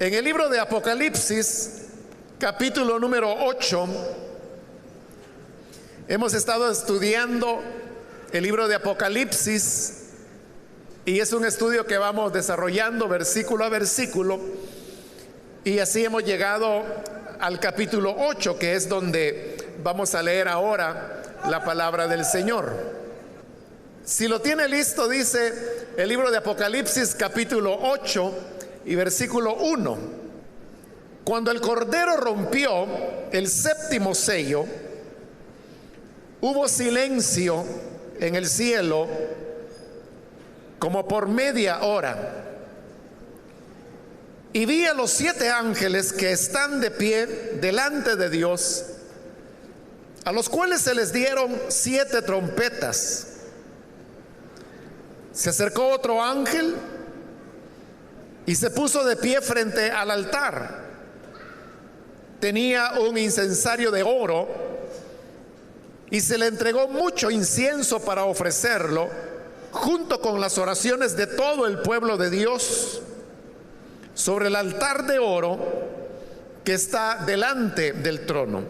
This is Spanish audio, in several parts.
En el libro de Apocalipsis, capítulo número 8, hemos estado estudiando el libro de Apocalipsis y es un estudio que vamos desarrollando versículo a versículo, y así hemos llegado al capítulo 8, que es donde vamos a leer ahora la palabra del Señor. Si lo tiene listo, dice el libro de Apocalipsis capítulo 8 y versículo 1: cuando el Cordero rompió el séptimo sello, hubo silencio en el cielo como por media hora. Y vi a los 7 ángeles que están de pie delante de Dios, a los cuales se les dieron 7 trompetas. Se acercó otro ángel y se puso de pie frente al altar. Tenía un incensario de oro y se le entregó mucho incienso para ofrecerlo, junto con las oraciones de todo el pueblo de Dios, sobre el altar de oro que está delante del trono.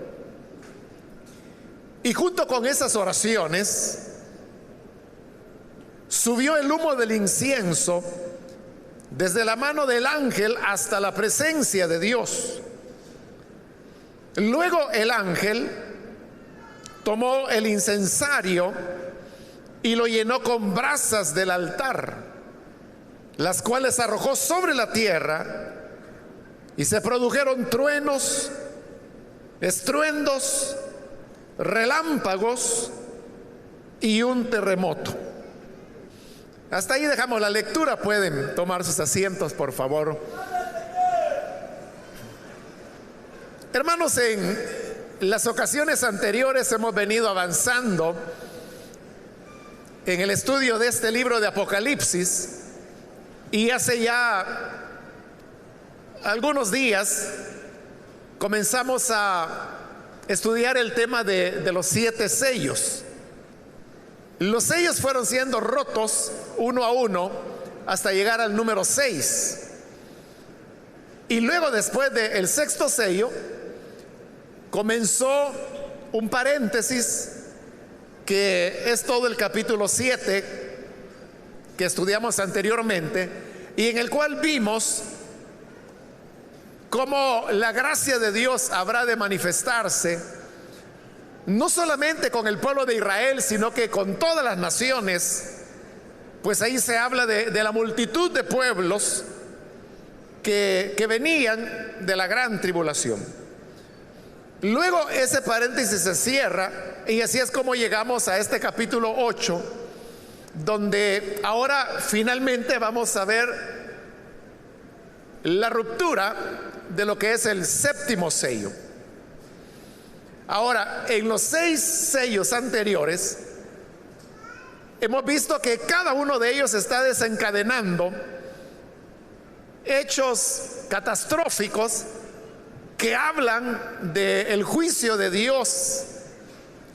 Y junto con esas oraciones subió el humo del incienso desde la mano del ángel hasta la presencia de Dios. Luego el ángel tomó el incensario y lo llenó con brasas del altar, las cuales arrojó sobre la tierra, y se produjeron truenos, estruendos, relámpagos y un terremoto. Hasta ahí dejamos la lectura. Pueden tomar sus asientos, por favor. Hermanos, en las ocasiones anteriores hemos venido avanzando en el estudio de este libro de Apocalipsis, y hace ya algunos días comenzamos a estudiar el tema de los 7 sellos. Los sellos fueron siendo rotos uno a uno hasta llegar al número 6. Y luego, después del 6º sello, comenzó un paréntesis que es todo el capítulo 7 que estudiamos anteriormente, y en el cual vimos cómo la gracia de Dios habrá de manifestarse no solamente con el pueblo de Israel, sino que con todas las naciones. Pues ahí se habla de la multitud de pueblos que venían de la gran tribulación. Luego ese paréntesis se cierra, y así es como llegamos a este capítulo 8, donde ahora finalmente vamos a ver la ruptura de lo que es el 7º sello. Ahora, en los 6 sellos anteriores hemos visto que cada uno de ellos está desencadenando hechos catastróficos que hablan del juicio de Dios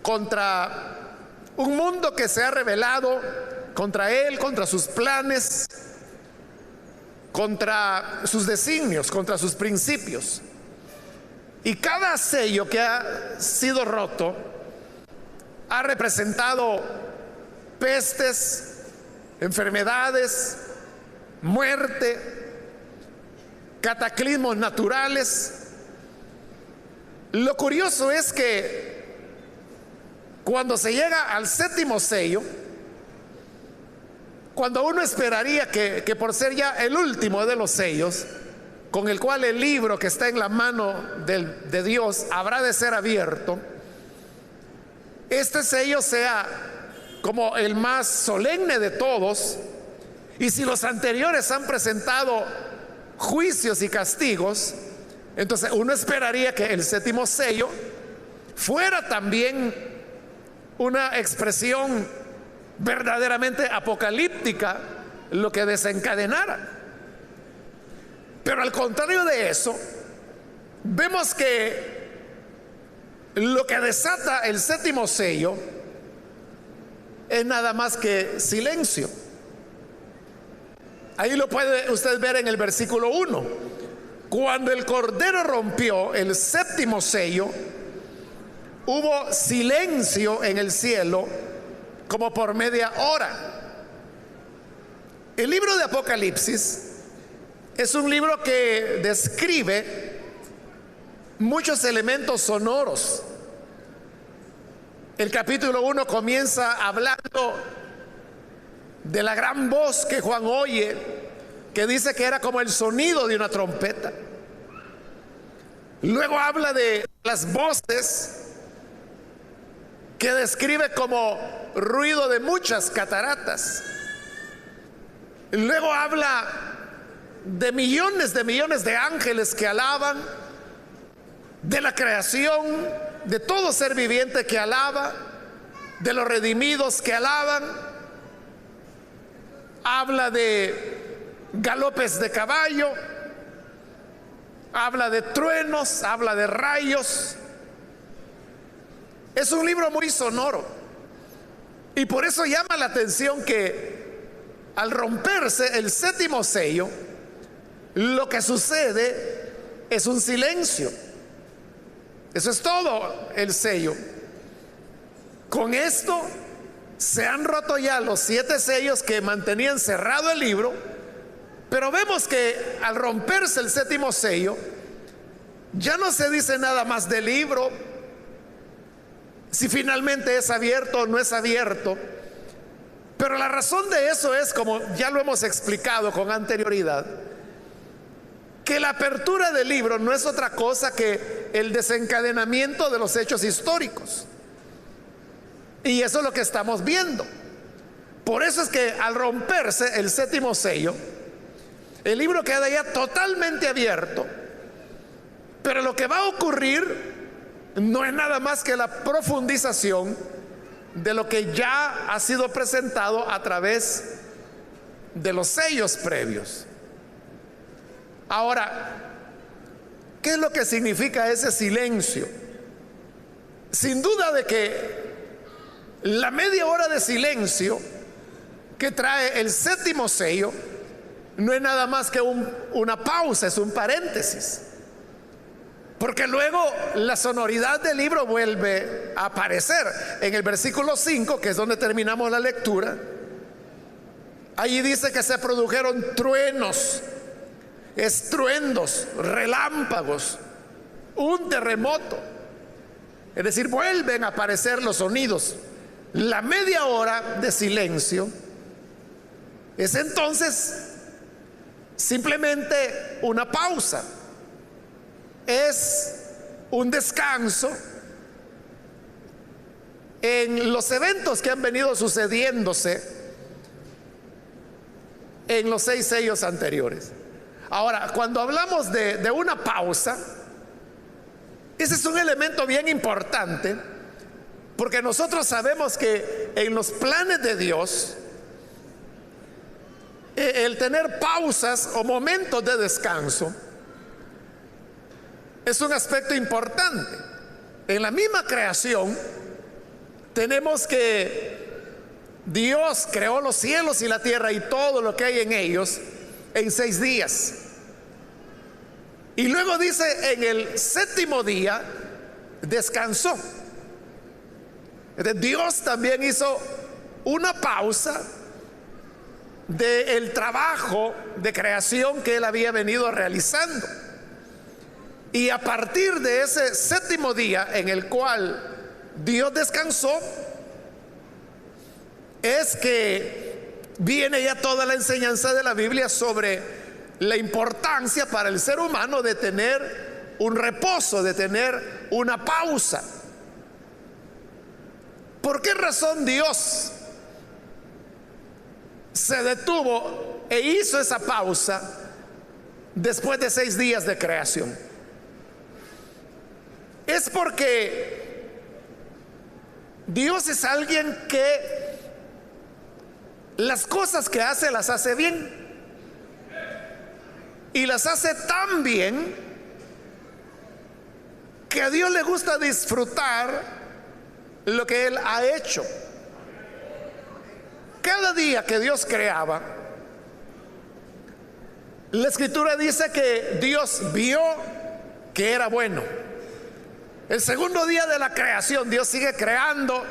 contra un mundo que se ha rebelado contra Él, contra sus planes, contra sus designios, contra sus principios. Y cada sello que ha sido roto ha representado pestes, enfermedades, muerte, cataclismos naturales. Lo curioso es que cuando se llega al 7º sello, cuando uno esperaría que por ser ya el último de los sellos, con el cual el libro que está en la mano de Dios habrá de ser abierto, este sello sea como el más solemne de todos. Y si los anteriores han presentado juicios y castigos, entonces uno esperaría que el 7º sello fuera también una expresión verdaderamente apocalíptica, lo que desencadenara. Pero al contrario de eso, vemos que lo que desata el 7º sello es nada más que silencio. Ahí lo puede usted ver en el versículo 1. Cuando el Cordero rompió el séptimo sello, hubo silencio en el cielo como por media hora. El libro de Apocalipsis es un libro que describe muchos elementos sonoros. El capítulo 1 comienza hablando de la gran voz que Juan oye, que dice que era como el sonido de una trompeta. Luego habla de las voces, que describe como ruido de muchas cataratas. Luego habla de millones de ángeles que alaban, de la creación, de todo ser viviente que alaba, de los redimidos que alaban. Habla de galopes de caballo, habla de truenos, habla de rayos. Es un libro muy sonoro, y por eso llama la atención que al romperse el séptimo sello, lo que sucede es un silencio. Eso es todo el sello. Con esto se han roto ya los 7 sellos que mantenían cerrado el libro, pero vemos que al romperse el séptimo sello, ya no se dice nada más del libro, si finalmente es abierto o no es abierto. Pero la razón de eso es, como ya lo hemos explicado con anterioridad, que la apertura del libro no es otra cosa que el desencadenamiento de los hechos históricos. Y eso es lo que estamos viendo. Por eso es que al romperse el séptimo sello, el libro queda ya totalmente abierto. Pero lo que va a ocurrir no es nada más que la profundización de lo que ya ha sido presentado a través de los sellos previos. Ahora, ¿qué es lo que significa ese silencio? Sin duda de que la media hora de silencio que trae el séptimo sello no es nada más que una pausa, es un paréntesis. Porque luego la sonoridad del libro vuelve a aparecer. En el versículo 5, que es donde terminamos la lectura, allí dice que se produjeron truenos, estruendos, relámpagos, un terremoto. Es decir, vuelven a aparecer los sonidos. La media hora de silencio es entonces simplemente una pausa. Es un descanso en los eventos que han venido sucediéndose en los 6 sellos anteriores. Ahora, cuando hablamos de una pausa, ese es un elemento bien importante, porque nosotros sabemos que en los planes de Dios, el tener pausas o momentos de descanso es un aspecto importante. En la misma creación tenemos que Dios creó los cielos y la tierra y todo lo que hay en ellos en 6 días. Y luego dice, en el séptimo día descansó. Entonces, Dios también hizo una pausa del trabajo de creación que él había venido realizando. Y a partir de ese séptimo día en el cual Dios descansó, es que viene ya toda la enseñanza de la Biblia sobre la importancia para el ser humano de tener un reposo, de tener una pausa. ¿Por qué razón Dios se detuvo e hizo esa pausa después de 6 días de creación? Es porque Dios es alguien que las cosas que hace las hace bien, y las hace tan bien que a Dios le gusta disfrutar lo que Él ha hecho. Cada día que Dios creaba, La escritura dice que Dios vio que era bueno. El segundo día de la creación, Dios sigue creando,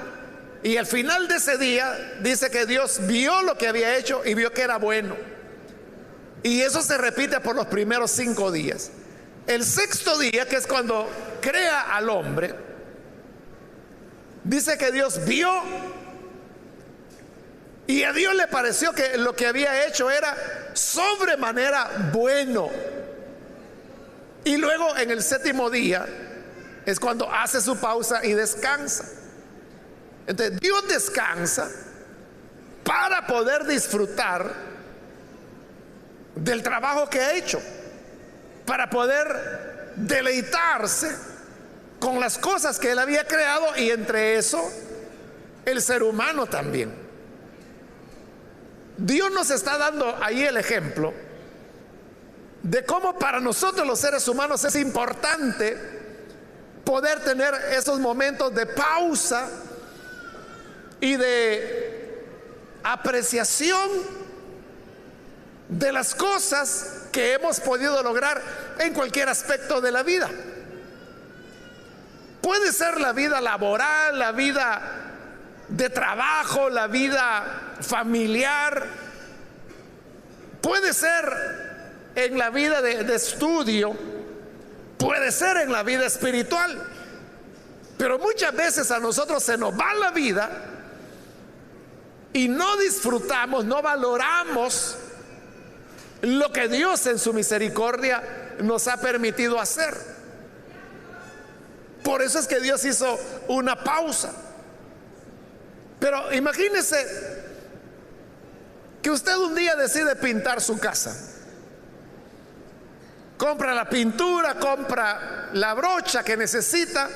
y al final de ese día dice que Dios vio lo que había hecho y vio que era bueno. Y eso se repite por los primeros 5 días. El sexto día, que es cuando crea al hombre, dice que Dios vio, y a Dios le pareció que lo que había hecho era sobremanera bueno. Y luego en el séptimo día es cuando hace su pausa y descansa. Entonces Dios descansa para poder disfrutar del trabajo que ha hecho, para poder deleitarse con las cosas que Él había creado, y entre eso el ser humano también. Dios nos está dando ahí el ejemplo de cómo para nosotros los seres humanos es importante poder tener esos momentos de pausa y de apreciación de las cosas que hemos podido lograr en cualquier aspecto de la vida. Puede ser la vida laboral, la vida de trabajo, la vida familiar, puede ser en la vida de estudio, puede ser en la vida espiritual. Pero muchas veces a nosotros se nos va la vida y no disfrutamos, no valoramos lo que Dios en su misericordia nos ha permitido hacer. Por eso es que Dios hizo una pausa. Pero imagínese que usted un día decide pintar su casa. Compra la pintura, compra la brocha que necesita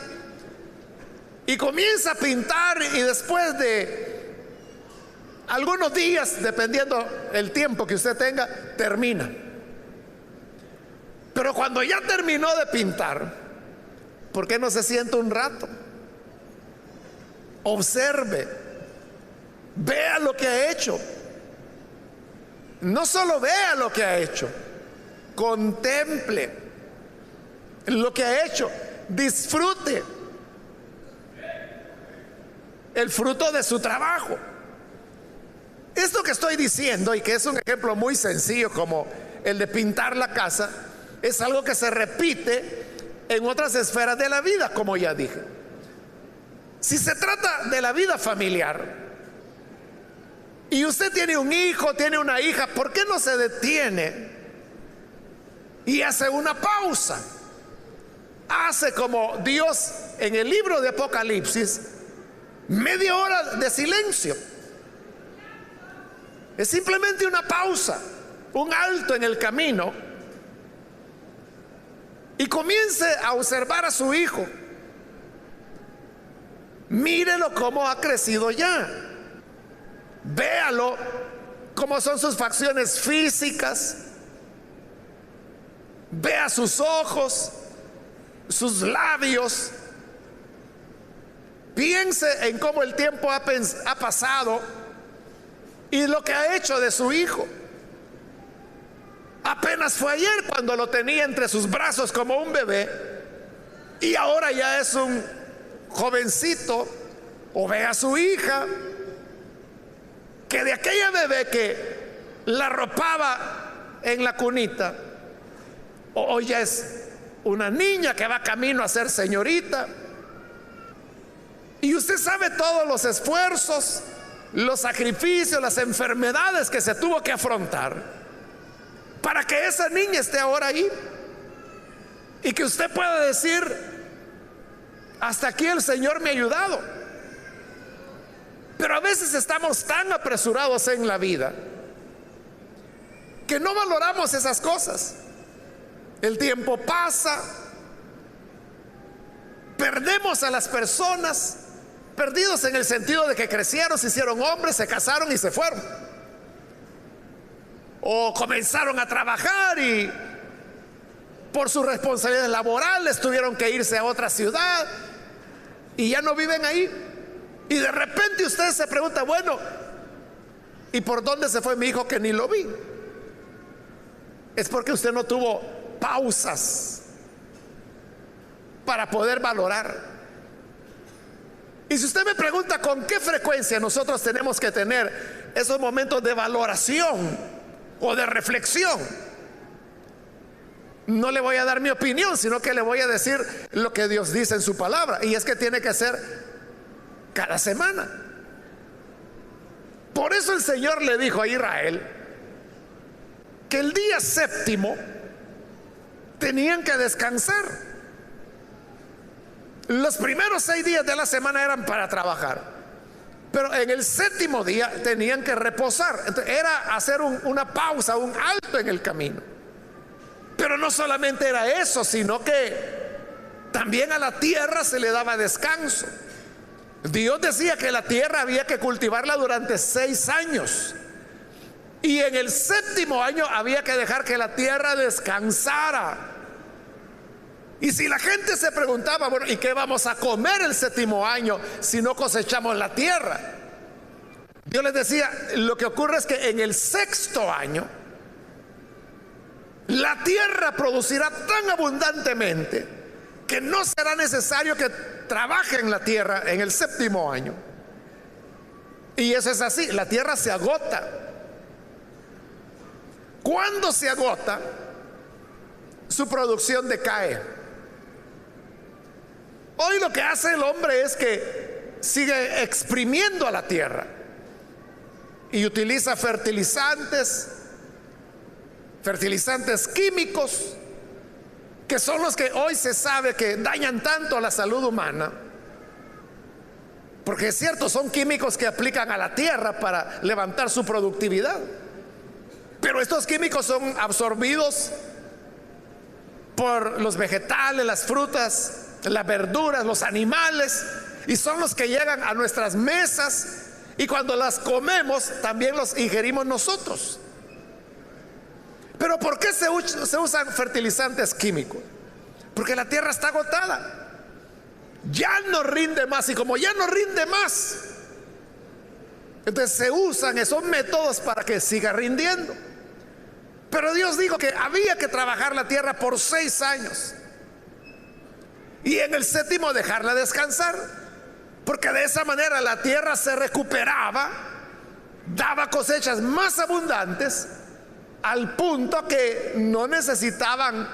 y comienza a pintar, y después de algunos días, dependiendo el tiempo que usted tenga, termina. Pero cuando ya terminó de pintar, ¿por qué no se sienta un rato? Observe, vea lo que ha hecho. No solo vea lo que ha hecho, contemple lo que ha hecho, disfrute el fruto de su trabajo. Esto que estoy diciendo, y que es un ejemplo muy sencillo como el de pintar la casa, es algo que se repite en otras esferas de la vida, como ya dije. Si se trata de la vida familiar y usted tiene un hijo, tiene una hija, ¿por qué no se detiene y hace una pausa? Hace como Dios en el libro de Apocalipsis, media hora de silencio. Es simplemente una pausa, un alto en el camino, y comience a observar a su hijo. Mírelo cómo ha crecido ya. Véalo cómo son sus facciones físicas. Vea sus ojos, sus labios. Piense en cómo el tiempo ha pasado y lo que ha hecho de su hijo. Apenas fue ayer cuando lo tenía entre sus brazos como un bebé, y ahora ya es un jovencito. O ve a su hija, que de aquella bebé que la arropaba en la cunita, hoy ya es una niña que va camino a ser señorita. Y usted sabe todos los esfuerzos, los sacrificios, las enfermedades que se tuvo que afrontar para que esa niña esté ahora ahí, y que usted pueda decir: hasta aquí el Señor me ha ayudado. Pero a veces estamos tan apresurados en la vida que no valoramos esas cosas. El tiempo pasa, perdemos a las personas, perdidos en el sentido de que crecieron, se hicieron hombres, se casaron y se fueron, o comenzaron a trabajar y por sus responsabilidades laborales tuvieron que irse a otra ciudad y ya no viven ahí. Y de repente usted se pregunta: bueno, ¿y por dónde se fue mi hijo que ni lo vi? es porque usted no tuvo pausas para poder valorar. Y si usted me pregunta con qué frecuencia nosotros tenemos que tener esos momentos de valoración o de reflexión, no le voy a dar mi opinión, sino que le voy a decir lo que Dios dice en su palabra, y es que tiene que ser cada semana. Por eso el Señor le dijo a Israel que el día séptimo tenían que descansar. Los primeros 6 días de la semana eran para trabajar, pero en el séptimo día tenían que reposar. Entonces, era hacer una pausa, un alto en el camino. Pero no solamente era eso, sino que también a la tierra se le daba descanso. Dios decía que la tierra había que cultivarla durante 6 años, y en el séptimo año había que dejar que la tierra descansara. Y si la gente se preguntaba, bueno, ¿y qué vamos a comer el séptimo año si no cosechamos la tierra? Dios les decía, lo que ocurre es que en el sexto año la tierra producirá tan abundantemente que no será necesario que trabajen la tierra en el séptimo año. Y eso es así, la tierra se agota. Cuando se agota, su producción decae. Hoy lo que hace el hombre es que sigue exprimiendo a la tierra y utiliza fertilizantes químicos, que son los que hoy se sabe que dañan tanto a la salud humana, porque es cierto, son químicos que aplican a la tierra para levantar su productividad, pero estos químicos son absorbidos por los vegetales, las frutas, las verduras, los animales, y son los que llegan a nuestras mesas, y cuando las comemos también los ingerimos nosotros. Pero ¿por qué se usan fertilizantes químicos? Porque la tierra está agotada, ya no rinde más, y como ya no rinde más, entonces se usan esos métodos para que siga rindiendo. Pero Dios dijo que había que trabajar la tierra por 6 años y en el séptimo dejarla descansar, porque de esa manera la tierra se recuperaba, daba cosechas más abundantes, al punto que no necesitaban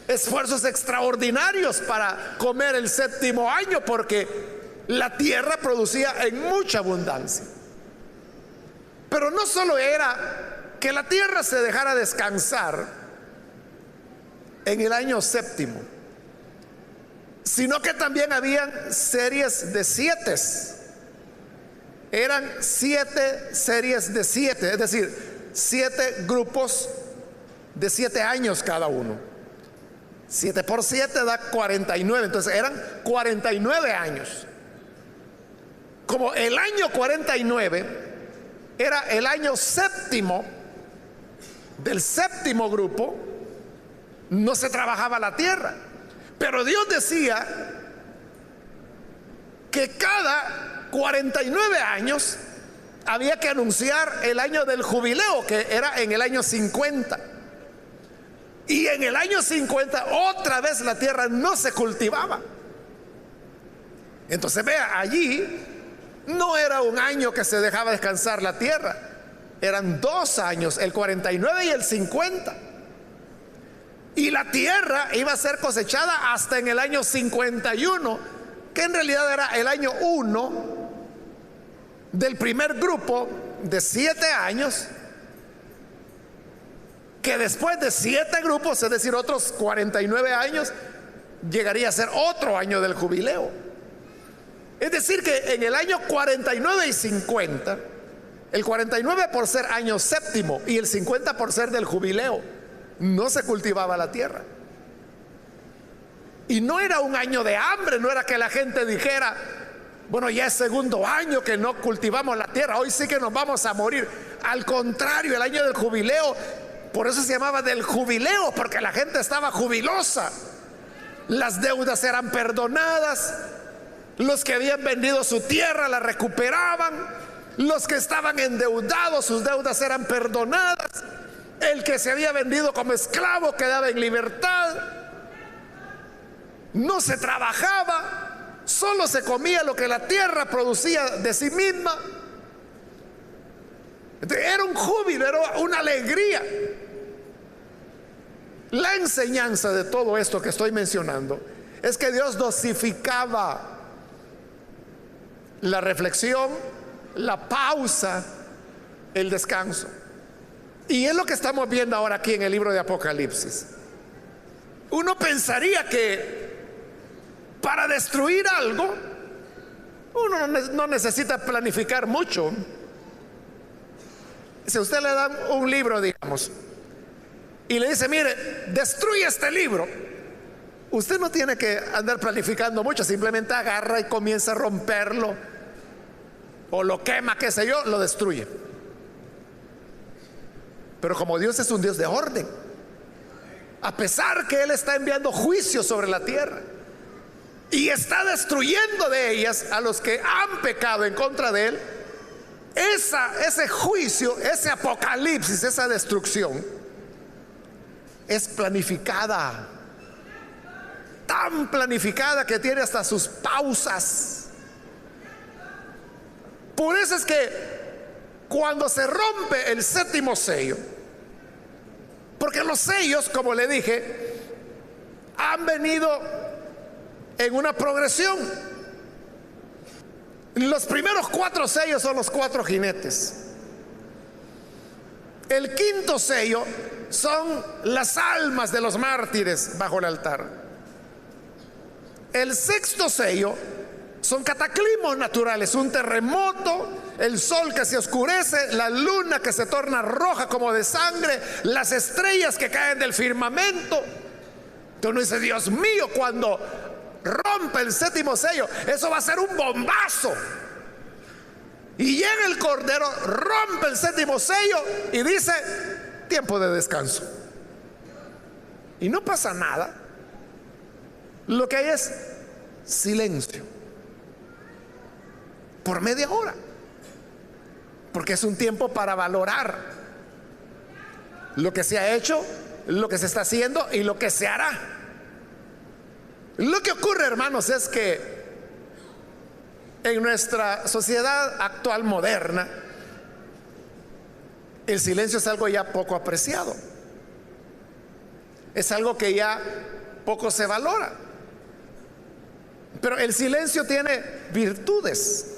esfuerzos extraordinarios para comer el séptimo año, porque la tierra producía en mucha abundancia. Pero no solo era que la tierra se dejara descansar en el año séptimo, sino que también habían series de 7. Eran 7 series de 7, es decir, 7 grupos de 7 años cada uno. 7 por 7 da 49, entonces eran 49 años. Como el año 49 era el año séptimo del séptimo grupo, no se trabajaba la tierra. Pero Dios decía que cada 49 años había que anunciar el año del jubileo, que era en el año 50. Y en el año 50 otra vez la tierra no se cultivaba. Entonces vea, allí no era un año que se dejaba descansar la tierra, eran 2 años, el 49 y el 50. Y la tierra iba a ser cosechada hasta en el año 51, que en realidad era el año 1 del primer grupo de 7 años, que después de 7 grupos, es decir, otros 49 años, llegaría a ser otro año del jubileo. Es decir, que en el año 49 y 50, el 49 por ser año séptimo y el 50 por ser del jubileo, no se cultivaba la tierra. Y no era un año de hambre, no era que la gente dijera, bueno, ya es segundo año que no cultivamos la tierra, hoy sí que nos vamos a morir. Al contrario, el año del jubileo, por eso se llamaba del jubileo, porque la gente estaba jubilosa, las deudas eran perdonadas, los que habían vendido su tierra la recuperaban, los que estaban endeudados, sus deudas eran perdonadas. El que se había vendido como esclavo quedaba en libertad. No se trabajaba, solo se comía lo que la tierra producía de sí misma. Era un júbilo, era una alegría. La enseñanza de todo esto que estoy mencionando es que Dios dosificaba la reflexión, la pausa, el descanso. Y es lo que estamos viendo ahora aquí en el libro de Apocalipsis. Uno pensaría que para destruir algo uno no necesita planificar mucho. Si a usted le dan un libro, digamos, y le dice, mire, destruye este libro, usted no tiene que andar planificando mucho, simplemente agarra y comienza a romperlo, o lo quema, qué sé yo, lo destruye. Pero como Dios es un Dios de orden, a pesar que Él está enviando juicio sobre la tierra y está destruyendo de ellas a los que han pecado en contra de Él, ese juicio, ese apocalipsis, esa destrucción es planificada, tan planificada que tiene hasta sus pausas. Por eso es que cuando se rompe el séptimo sello, porque los sellos, como le dije, han venido en una progresión. Los primeros 4 sellos son los 4 jinetes. El quinto sello son las almas de los mártires bajo el altar. El sexto sello son cataclismos naturales, un terremoto, el sol que se oscurece, la luna que se torna roja como de sangre, las estrellas que caen del firmamento. Entonces uno dice, Dios mío, cuando rompe el séptimo sello, eso va a ser un bombazo. Y llega el Cordero, rompe el séptimo sello y dice, tiempo de descanso. Y no pasa nada. Lo que hay es silencio por media hora, porque es un tiempo para valorar lo que se ha hecho, lo que se está haciendo y lo que se hará. Lo que ocurre, hermanos, es que en nuestra sociedad actual moderna, el silencio es algo ya poco apreciado, es algo que ya poco se valora. Pero el silencio tiene virtudes.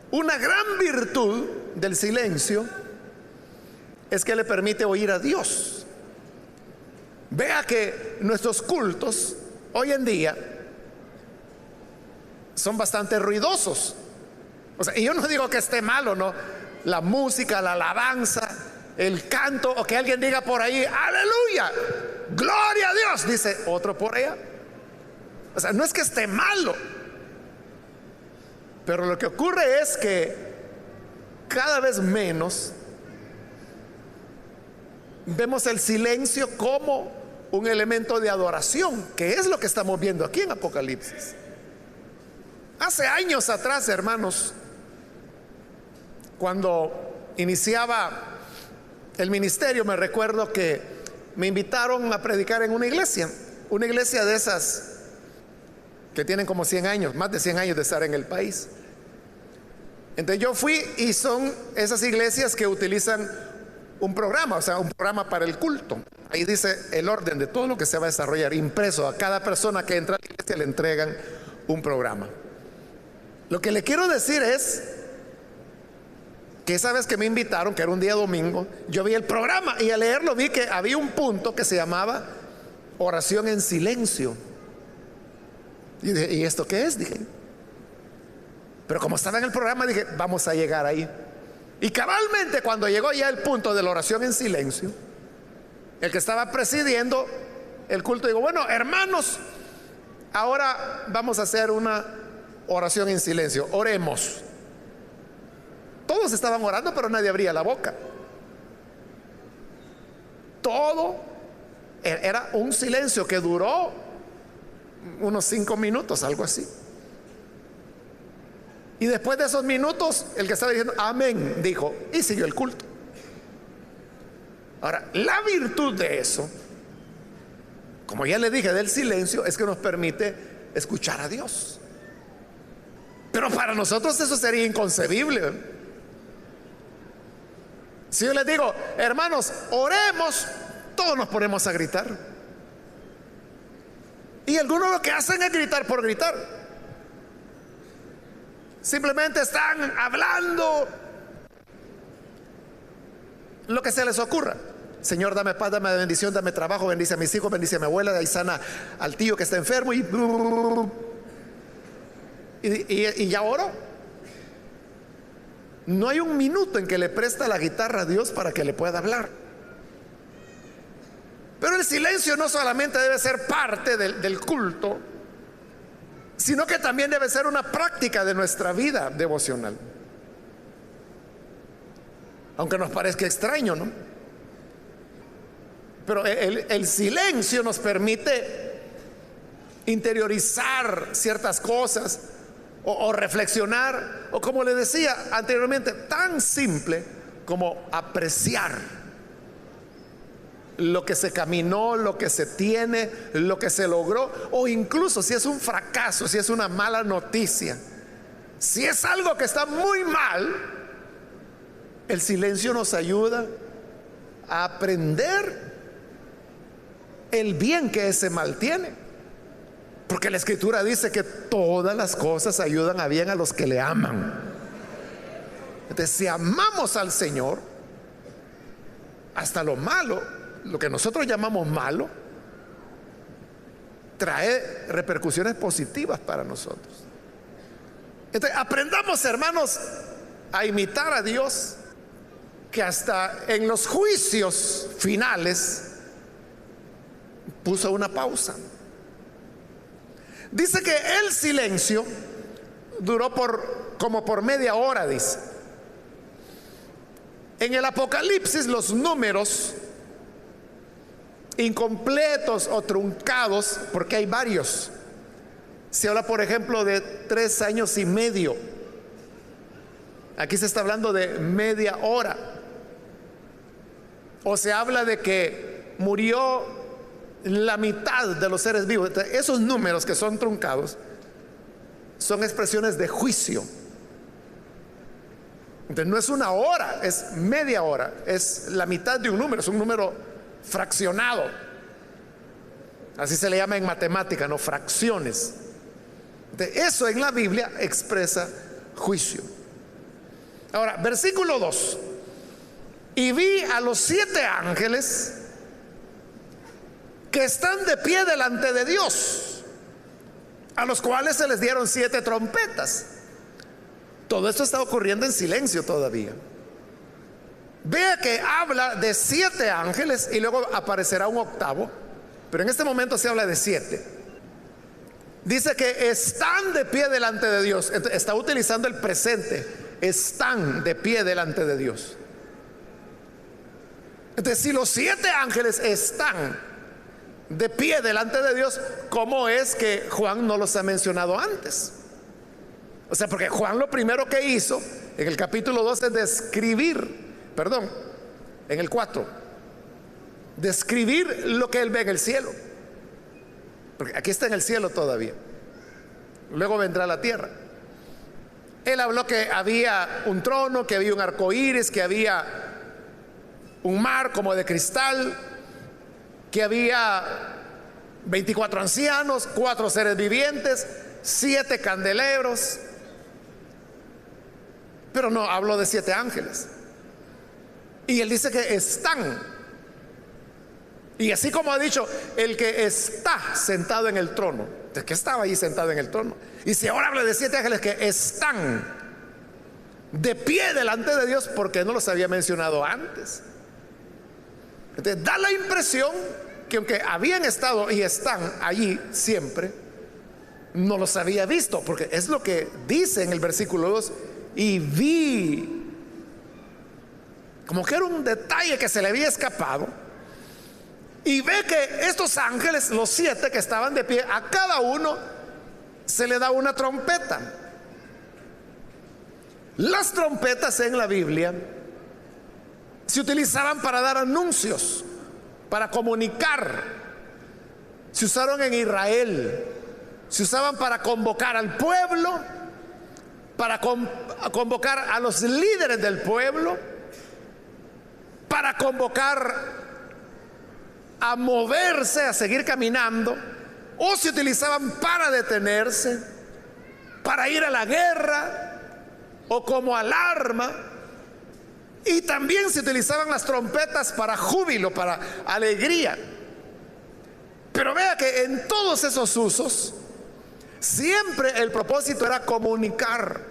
Una gran virtud del silencio es que le permite oír a Dios. Vea que nuestros cultos hoy en día son bastante ruidosos. O sea, y yo no digo que esté malo, no. La música, la alabanza, el canto, o que alguien diga por ahí, aleluya, gloria a Dios, dice otro por allá. O sea, no es que esté malo, pero lo que ocurre es que cada vez menos vemos el silencio como un elemento de adoración, que es lo que estamos viendo aquí en Apocalipsis. Hace años atrás, hermanos, cuando iniciaba el ministerio, me recuerdo que me invitaron a predicar en una iglesia de esas que tienen como 100 años, más de 100 años de estar en el país. Entonces yo fui, y son esas iglesias que utilizan un programa, o sea, un programa para el culto. Ahí dice el orden de todo lo que se va a desarrollar, impreso. A cada persona que entra a la iglesia le entregan un programa. Lo que le quiero decir es que esa vez que me invitaron, que era un día domingo, yo vi el programa y al leerlo vi que había un punto que se llamaba oración en silencio. Y dije, ¿y esto qué es? Dije. Pero como estaba en el programa, dije, vamos a llegar ahí. Y cabalmente cuando llegó ya el punto de la oración en silencio, el que estaba presidiendo el culto digo, bueno, hermanos, ahora vamos a hacer una oración en silencio, oremos. Todos estaban orando, pero nadie abría la boca. Todo era un silencio que duró unos 5 minutos, algo así. Y después de esos minutos, el que estaba diciendo amén dijo, y siguió el culto. Ahora, la virtud de eso, como ya le dije, del silencio, es que nos permite escuchar a Dios. Pero para nosotros eso sería inconcebible. Si yo les digo, hermanos, oremos, todos nos ponemos a gritar. Y algunos lo que hacen es gritar por gritar. Simplemente están hablando lo que se les ocurra. Señor, dame paz, dame bendición, dame trabajo, bendice a mis hijos, bendice a mi abuela, y sana al tío que está enfermo, y ya oró. No hay un minuto en que le presta la guitarra a Dios para que le pueda hablar. Pero el silencio no solamente debe ser parte del culto, sino que también debe ser una práctica de nuestra vida devocional. Aunque nos parezca extraño, ¿no? Pero el silencio nos permite interiorizar ciertas cosas o reflexionar, o como le decía anteriormente, tan simple como apreciar lo que se caminó, lo que se tiene, lo que se logró, o incluso si es un fracaso, si es una mala noticia, si es algo que está muy mal. El silencio nos ayuda a aprender el bien que ese mal tiene. Porque la Escritura dice que todas las cosas ayudan a bien a los que le aman. Entonces, si amamos al Señor, hasta lo malo, lo que nosotros llamamos malo, trae repercusiones positivas para nosotros. Entonces, aprendamos, hermanos, a imitar a Dios, que hasta en los juicios finales puso una pausa. Dice que el silencio duró como por media hora, dice. En el Apocalipsis, los números incompletos o truncados, porque hay varios, se habla, por ejemplo, de 3 años y medio. Aquí se está hablando de media hora. O se habla de que murió la mitad de los seres vivos. Esos números que son truncados son expresiones de juicio. Entonces no es una hora, es media hora, es la mitad de un número, es un número fraccionado. Así se le llama en matemática, no fracciones. Entonces, eso en la Biblia expresa juicio. Ahora, versículo 2. Y vi a los 7 ángeles que están de pie delante de Dios, a los cuales se les dieron 7 trompetas. Todo esto está ocurriendo en silencio todavía. Vea que habla de 7 ángeles y luego aparecerá un octavo, pero en este momento se habla de 7. Dice que están de pie delante de Dios. Está utilizando el presente. Están de pie delante de Dios. Entonces, si los 7 ángeles están de pie delante de Dios, ¿cómo es que Juan no los ha mencionado antes? O sea, porque Juan lo primero que hizo en el capítulo 2 es en el 4, describir lo que él ve en el cielo. Porque aquí está en el cielo todavía. Luego vendrá la tierra. Él habló que había un trono, que había un arco iris, que había un mar como de cristal, que había 24 ancianos, 4 seres vivientes, 7 candelabros. Pero no habló de 7 ángeles. Y él dice que están. Y así como ha dicho, el que está sentado en el trono, ¿de qué estaba ahí sentado en el trono? Y si ahora habla de 7 ángeles que están de pie delante de Dios, ¿por qué no los había mencionado antes? Entonces da la impresión que aunque habían estado y están allí siempre, no los había visto, porque es lo que dice en el versículo 2. Y vi, como que era un detalle que se le había escapado. Y ve que estos ángeles, los 7 que estaban de pie, a cada uno se le da una trompeta. Las trompetas en la Biblia se utilizaban para dar anuncios, para comunicar. Se usaron en Israel, se usaban para convocar al pueblo, para convocar a los líderes del pueblo, para convocar a moverse, a seguir caminando, o se utilizaban para detenerse, para ir a la guerra o como alarma. Y también se utilizaban las trompetas para júbilo, para alegría. Pero vea que en todos esos usos siempre el propósito era comunicar.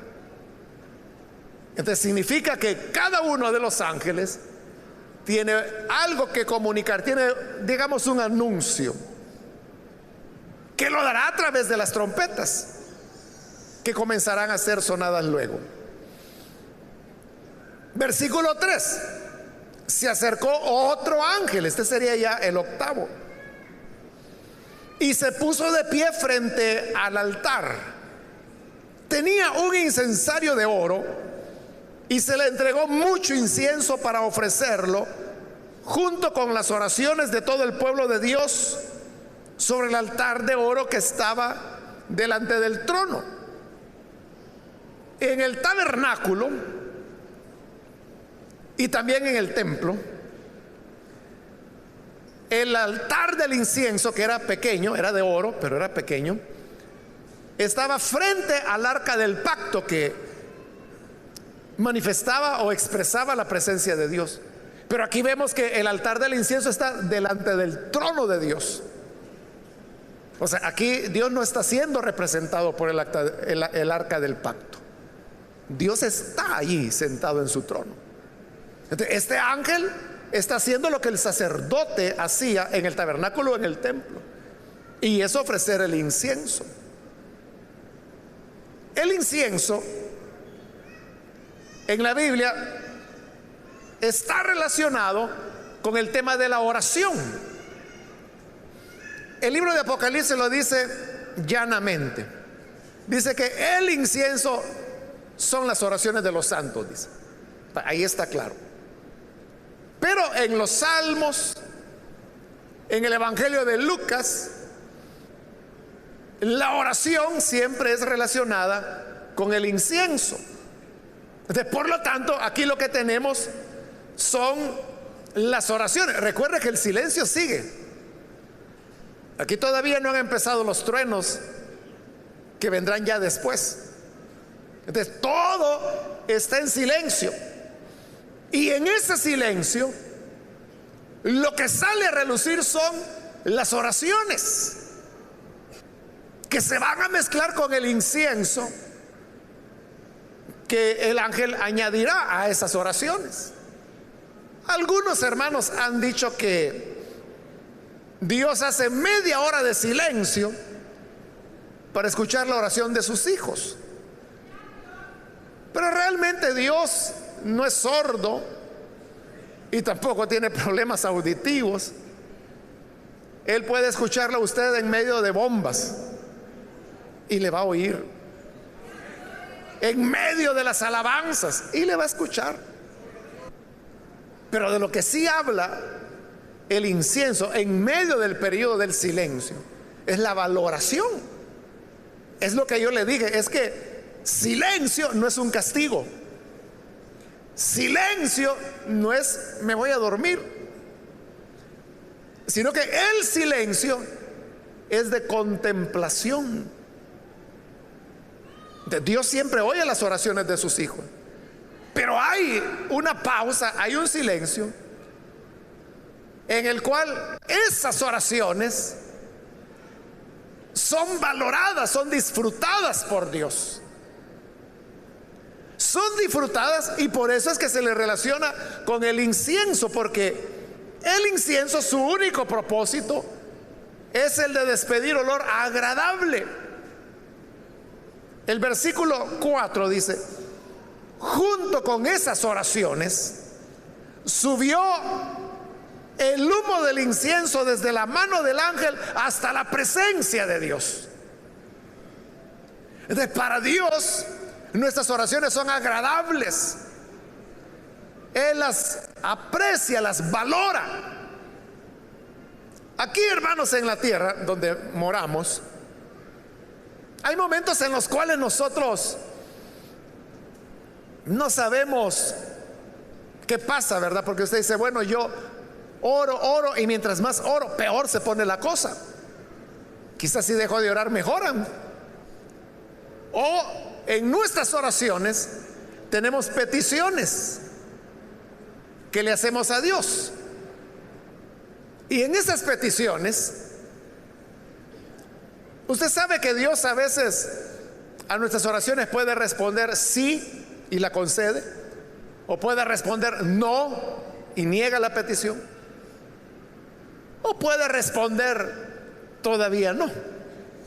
Entonces significa que cada uno de los ángeles tiene algo que comunicar, tiene, digamos, un anuncio que lo dará a través de las trompetas que comenzarán a ser sonadas luego. Versículo 3: se acercó otro ángel, este sería ya el octavo, y se puso de pie frente al altar. Tenía un incensario de oro y se le entregó mucho incienso para ofrecerlo junto con las oraciones de todo el pueblo de Dios sobre el altar de oro que estaba delante del trono. En el tabernáculo y también en el templo, el altar del incienso, que era pequeño, era de oro, pero era pequeño, estaba frente al arca del pacto que manifestaba o expresaba la presencia de Dios. Pero aquí vemos que el altar del incienso está delante del trono de Dios. O sea, aquí Dios no está siendo representado por el arca del pacto. Dios está allí sentado en su trono. Entonces, este ángel está haciendo lo que el sacerdote hacía en el tabernáculo o en el templo, y es ofrecer el incienso. El incienso en la Biblia está relacionado con el tema de la oración. El libro de Apocalipsis lo dice llanamente. Dice que el incienso son las oraciones de los santos, dice. Ahí está claro. Pero en los Salmos, en el Evangelio de Lucas, la oración siempre es relacionada con el incienso. Entonces, por lo tanto, aquí lo que tenemos son las oraciones. Recuerde que el silencio sigue. Aquí todavía no han empezado los truenos que vendrán ya después. Entonces, todo está en silencio. Y en ese silencio, lo que sale a relucir son las oraciones, que se van a mezclar con el incienso que el ángel añadirá a esas oraciones. Algunos hermanos han dicho que Dios hace media hora de silencio para escuchar la oración de sus hijos. Pero realmente Dios no es sordo y tampoco tiene problemas auditivos. Él puede escucharlo a usted en medio de bombas y le va a oír, en medio de las alabanzas, y le va a escuchar. Pero de lo que sí habla el incienso en medio del periodo del silencio es la valoración. Es lo que yo le dije, es que silencio no es un castigo. Silencio no es me voy a dormir, sino que el silencio es de contemplación. Dios siempre oye las oraciones de sus hijos, pero hay una pausa, hay un silencio en el cual esas oraciones son valoradas, son disfrutadas por Dios. Son disfrutadas, y por eso es que se le relaciona con el incienso, porque el incienso, su único propósito es el de despedir olor agradable. El versículo 4 dice: junto con esas oraciones subió el humo del incienso desde la mano del ángel hasta la presencia de Dios. Entonces, para Dios nuestras oraciones son agradables. Él las aprecia, las valora. Aquí, hermanos, en la tierra donde moramos, hay momentos en los cuales nosotros no sabemos qué pasa, ¿verdad? Porque usted dice, bueno, yo oro, y mientras más oro, peor se pone la cosa. Quizás si dejo de orar, mejoran. O en nuestras oraciones tenemos peticiones que le hacemos a Dios. Y en esas peticiones, usted sabe que Dios a veces a nuestras oraciones puede responder sí y la concede, o puede responder no y niega la petición, o puede responder todavía no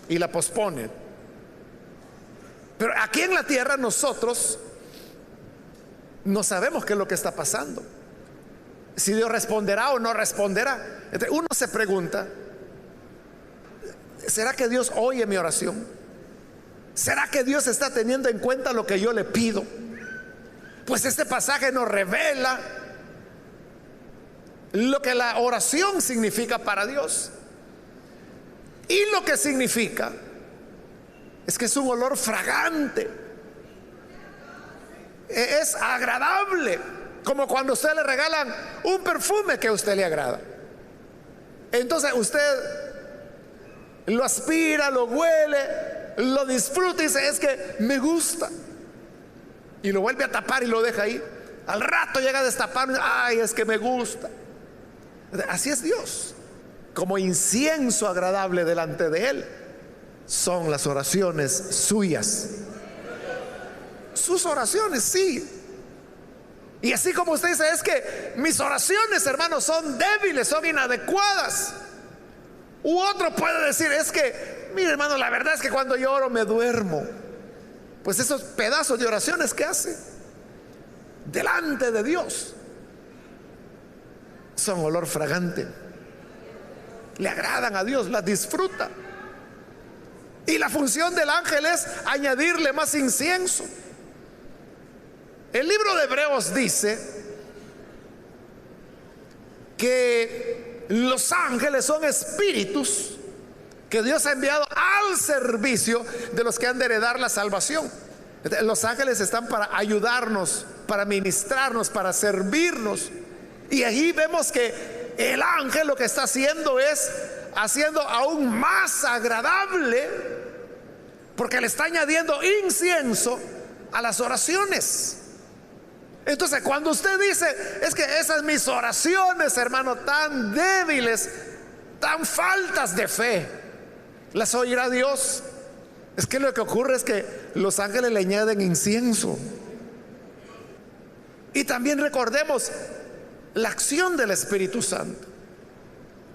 y la pospone. Pero aquí en la tierra nosotros no sabemos qué es lo que está pasando, si Dios responderá o no responderá. Entonces uno se pregunta, ¿será que Dios oye mi oración? ¿Será que Dios está teniendo en cuenta lo que yo le pido? Pues este pasaje nos revela lo que la oración significa para Dios. Y lo que significa es que es un olor fragante, es agradable, como cuando a usted le regalan un perfume que a usted le agrada. Entonces usted lo aspira, lo huele, lo disfruta y dice, es que me gusta, y lo vuelve a tapar y lo deja ahí. Al rato llega a destapar, ay, es que me gusta. Así es Dios. Como incienso agradable delante de Él son las oraciones suyas. Sus oraciones, sí. Y así como usted dice, es que mis oraciones, hermanos, son débiles, son inadecuadas. U otro puede decir, es que, mire, hermano, la verdad es que cuando yo oro me duermo. Pues esos pedazos de oraciones que hace delante de Dios son olor fragante, le agradan a Dios, las disfruta. Y la función del ángel es añadirle más incienso. El libro de Hebreos dice que los ángeles son espíritus que Dios ha enviado al servicio de los que han de heredar la salvación. Los ángeles están para ayudarnos, para ministrarnos, para servirnos. Y ahí vemos que el ángel lo que está haciendo es haciendo aún más agradable, porque le está añadiendo incienso a las oraciones. Entonces cuando usted dice, es que esas mis oraciones, hermano, tan débiles, tan faltas de fe, las oirá Dios. Es que lo que ocurre es que los ángeles le añaden incienso. Y también recordemos la acción del Espíritu Santo.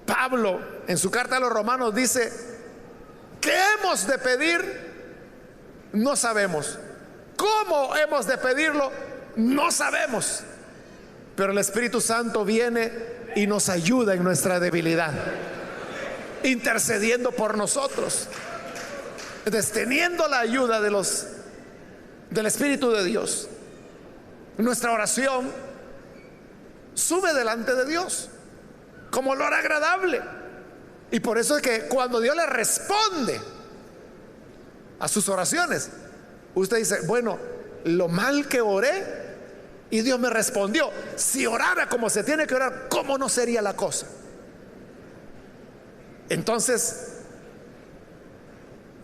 Pablo en su carta a los Romanos dice, ¿qué hemos de pedir? No sabemos. ¿Cómo hemos de pedirlo? No sabemos. Pero el Espíritu Santo viene y nos ayuda en nuestra debilidad, intercediendo por nosotros. Entonces, teniendo la ayuda del Espíritu de Dios, nuestra oración sube delante de Dios como olor agradable. Y por eso es que cuando Dios le responde a sus oraciones, usted dice, bueno, lo mal que oré y Dios me respondió. Si orara como se tiene que orar, ¿cómo no sería la cosa? Entonces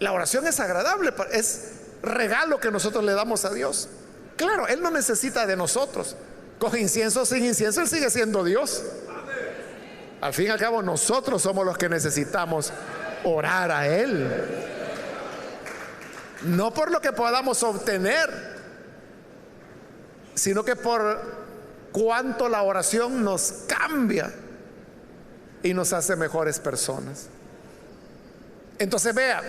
la oración es agradable, es regalo que nosotros le damos a Dios. Claro, Él no necesita de nosotros. Con incienso o sin incienso, Él sigue siendo Dios. Al fin y al cabo, nosotros somos los que necesitamos orar a Él, no por lo que podamos obtener, sino que por cuánto la oración nos cambia y nos hace mejores personas. Entonces vea,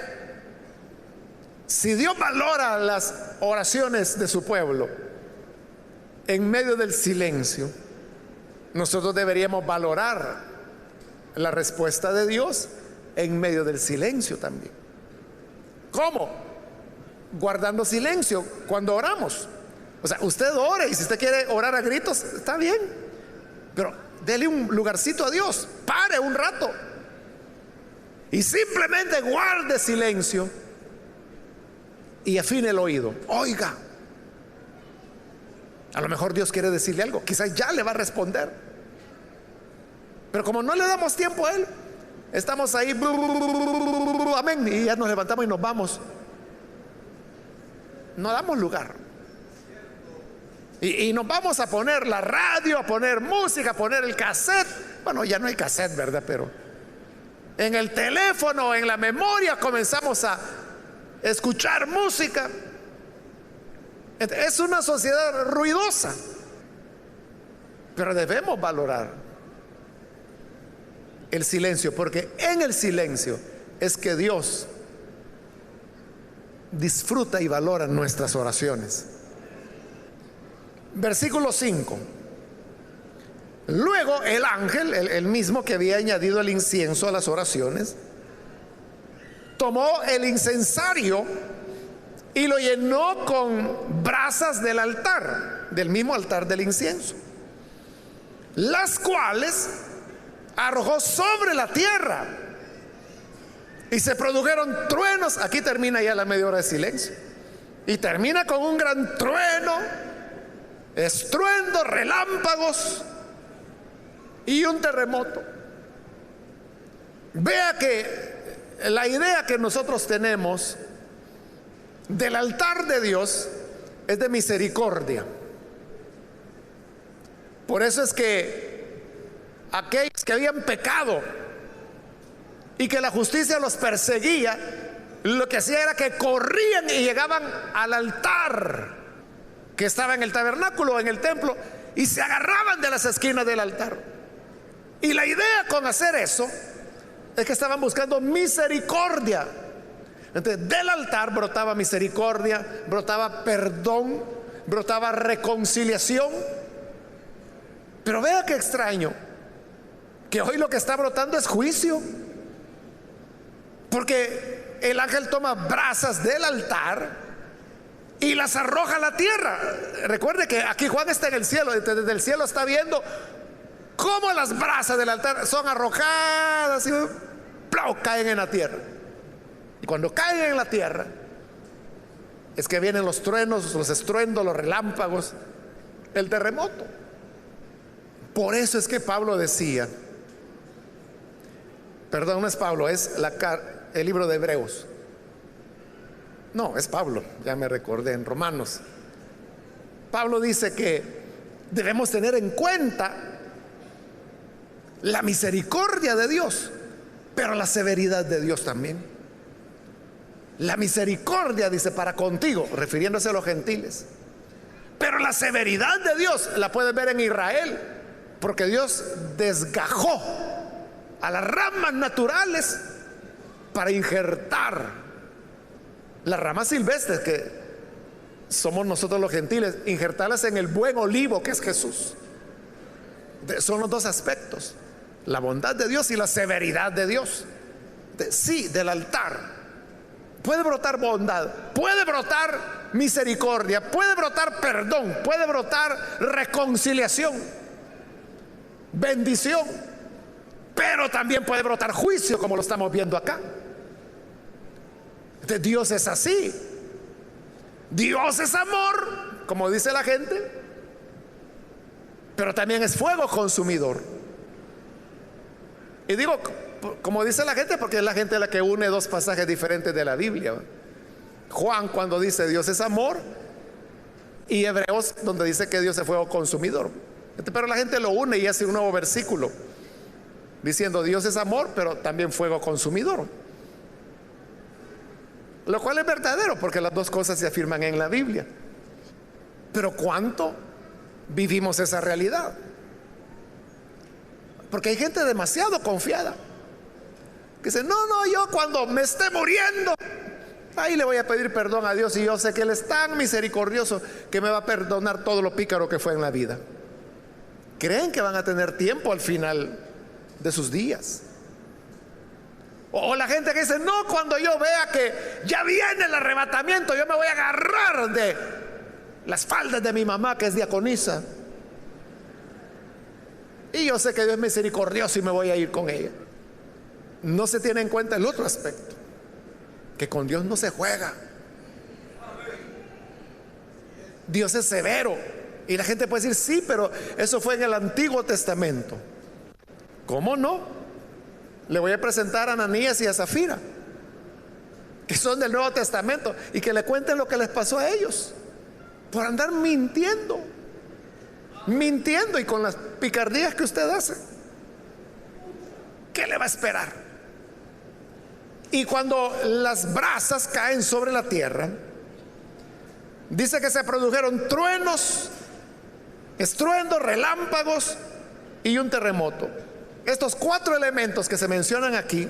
si Dios valora las oraciones de su pueblo en medio del silencio, nosotros deberíamos valorar la respuesta de Dios en medio del silencio también. ¿Cómo? Guardando silencio cuando oramos. O sea, usted ore, y si usted quiere orar a gritos, está bien, pero dele un lugarcito a Dios, pare un rato y simplemente guarde silencio y afine el oído. Oiga, a lo mejor Dios quiere decirle algo, quizás ya le va a responder, pero como no le damos tiempo a Él, estamos ahí, amén, y ya nos levantamos y nos vamos. No damos lugar. Y nos vamos a poner la radio, a poner música, a poner el cassette. Bueno, ya no hay cassette, ¿verdad? Pero en el teléfono, en la memoria, comenzamos a escuchar música. Es una sociedad ruidosa, pero debemos valorar el silencio, porque en el silencio es que Dios disfruta y valora nuestras oraciones. Versículo 5. Luego el ángel, el mismo que había añadido el incienso a las oraciones, tomó el incensario y lo llenó con brasas del altar, del mismo altar del incienso, las cuales arrojó sobre la tierra, y se produjeron truenos. Aquí termina ya la media hora de silencio, y termina con un gran trueno, estruendo, relámpagos y un terremoto. Vea que la idea que nosotros tenemos del altar de Dios es de misericordia. Por eso es que aquellos que habían pecado y que la justicia los perseguía, lo que hacía era que corrían y llegaban al altar que estaba en el tabernáculo, en el templo, y se agarraban de las esquinas del altar. Y la idea con hacer eso es que estaban buscando misericordia. Entonces, del altar brotaba misericordia, brotaba perdón, brotaba reconciliación. Pero vea qué extraño, que hoy lo que está brotando es juicio, porque el ángel toma brasas del altar y las arroja a la tierra. Recuerde que aquí Juan está en el cielo, desde el cielo está viendo cómo las brasas del altar son arrojadas y ¡plau!, caen en la tierra. Y cuando caen en la tierra es que vienen los truenos, los estruendos, los relámpagos, el terremoto. Por eso es que Pablo decía, perdón, no es Pablo, es el libro de Hebreos. No, es Pablo, ya me recordé, en Romanos. Pablo dice que debemos tener en cuenta la misericordia de Dios, pero la severidad de Dios también. La misericordia, dice, para contigo, refiriéndose a los gentiles, pero la severidad de Dios la puedes ver en Israel, porque Dios desgajó a las ramas naturales para injertar las ramas silvestres, que somos nosotros los gentiles, injertarlas en el buen olivo que es Jesús. Son los dos aspectos, la bondad de Dios y la severidad de Dios. Sí, del altar puede brotar bondad, puede brotar misericordia, puede brotar perdón, puede brotar reconciliación, bendición, pero también puede brotar juicio, como lo estamos viendo acá. Dios es así. Dios es amor, como dice la gente, pero también es fuego consumidor. Y digo, como dice la gente, porque es la gente la que une dos pasajes diferentes de la Biblia. Juan, cuando dice Dios es amor, y Hebreos, donde dice que Dios es fuego consumidor. Pero la gente lo une y hace un nuevo versículo diciendo Dios es amor, pero también fuego consumidor, lo cual es verdadero, porque las dos cosas se afirman en la Biblia. Pero ¿cuánto vivimos esa realidad? Porque hay gente demasiado confiada que dice, no, yo cuando me esté muriendo, ahí le voy a pedir perdón a Dios, y yo sé que Él es tan misericordioso que me va a perdonar todo lo pícaro que fue en la vida. Creen que van a tener tiempo al final de sus días. O la gente que dice, no, cuando yo vea que ya viene el arrebatamiento, yo me voy a agarrar las faldas de mi mamá, que es diaconisa, y yo sé que Dios es misericordioso y me voy a ir con ella. No se tiene en cuenta el otro aspecto, que con Dios no se juega. Dios es severo. Y la gente puede decir, sí, pero eso fue en el Antiguo Testamento. ¿Cómo no? Le voy a presentar a Ananías y a Zafira, que son del Nuevo Testamento, y que le cuenten lo que les pasó a ellos por andar mintiendo y con las picardías que usted hace. ¿Qué le va a esperar? Y cuando las brasas caen sobre la tierra, dice que se produjeron truenos, estruendos, relámpagos y un terremoto. Estos 4 elementos que se mencionan aquí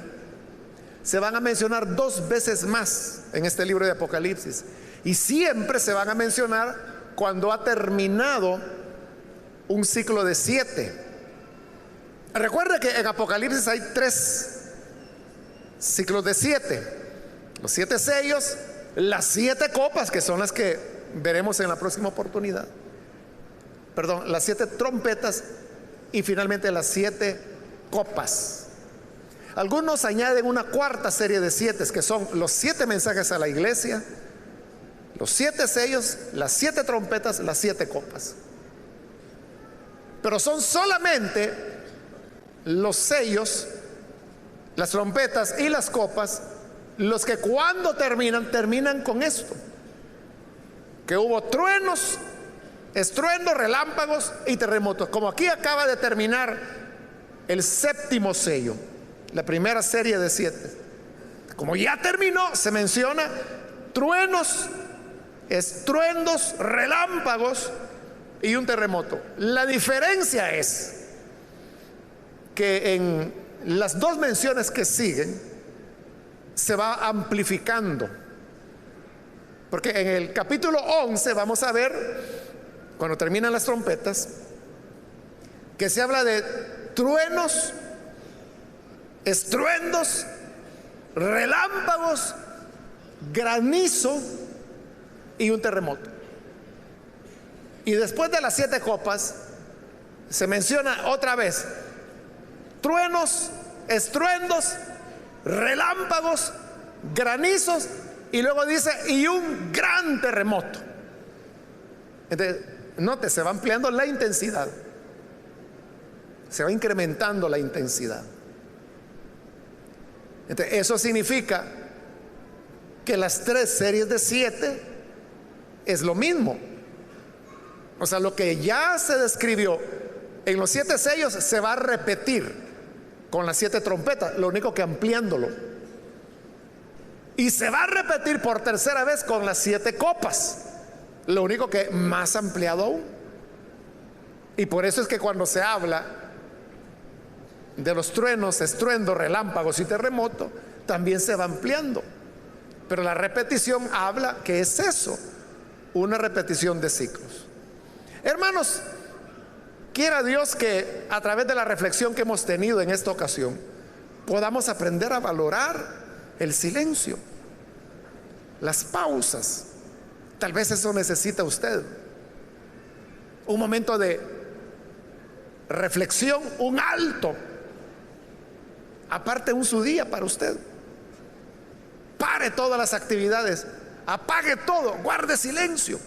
se van a mencionar 2 veces más en este libro de Apocalipsis, y siempre se van a mencionar cuando ha terminado un ciclo de 7. Recuerde que en Apocalipsis hay 3 ciclos de 7: los 7 sellos, las 7 copas, que son las que veremos en la próxima oportunidad, perdón, las 7 trompetas, y finalmente las 7 copas. Algunos añaden una 4ª serie de 7, que son los 7 mensajes a la iglesia, los 7 sellos, las 7 trompetas, las 7 copas. Pero son solamente los sellos, las trompetas y las copas los que cuando terminan con esto: que hubo truenos, estruendos, relámpagos y terremotos. Como aquí acaba de terminar el 7º sello, la primera serie de 7, como ya terminó, se menciona truenos, estruendos, relámpagos y un terremoto. La diferencia es que en las 2 menciones que siguen se va amplificando, porque en el capítulo 11 vamos a ver, cuando terminan las trompetas, que se habla de truenos, estruendos, relámpagos, granizo y un terremoto. Y después de las 7 copas se menciona otra vez truenos, estruendos, relámpagos, granizos, y luego dice y un gran terremoto. Entonces, note, se va ampliando la intensidad, se va incrementando la intensidad. Entonces, eso significa que las 3 series de 7 es lo mismo. O sea, lo que ya se describió en los 7 sellos se va a repetir con las 7 trompetas, lo único que ampliándolo. Y se va a repetir por tercera vez con las 7 copas, lo único que más ampliado aún. Y por eso es que cuando se habla de los truenos, estruendos, relámpagos y terremoto, también se va ampliando. Pero la repetición habla que es eso, una repetición de ciclos. Hermanos, quiera Dios que a través de la reflexión que hemos tenido en esta ocasión podamos aprender a valorar el silencio, las pausas. Tal vez eso necesita usted, un momento de reflexión, un alto. Aparte su día para usted, pare todas las actividades, apague todo, guarde silencio.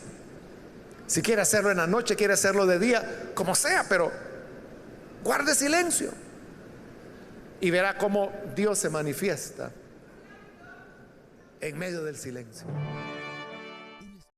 Si quiere hacerlo en la noche, quiere hacerlo de día, como sea, pero guarde silencio y verá cómo Dios se manifiesta en medio del silencio.